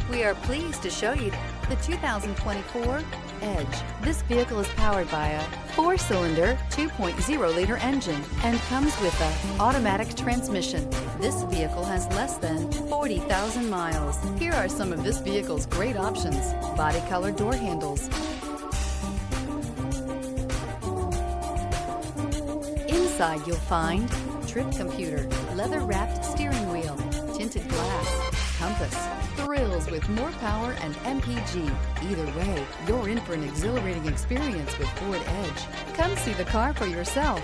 We are pleased to show you the 2024 Edge. This vehicle is powered by a 4-cylinder, 2.0-liter engine and comes with an automatic transmission. This vehicle has less than 40,000 miles. Here are some of this vehicle's great options: body color door handles. Inside you'll find trip computer, leather-wrapped steering wheel, tinted glass, compass, thrills with more power and MPG. Either way, you're in for an exhilarating experience with Ford Edge. Come see the car for yourself.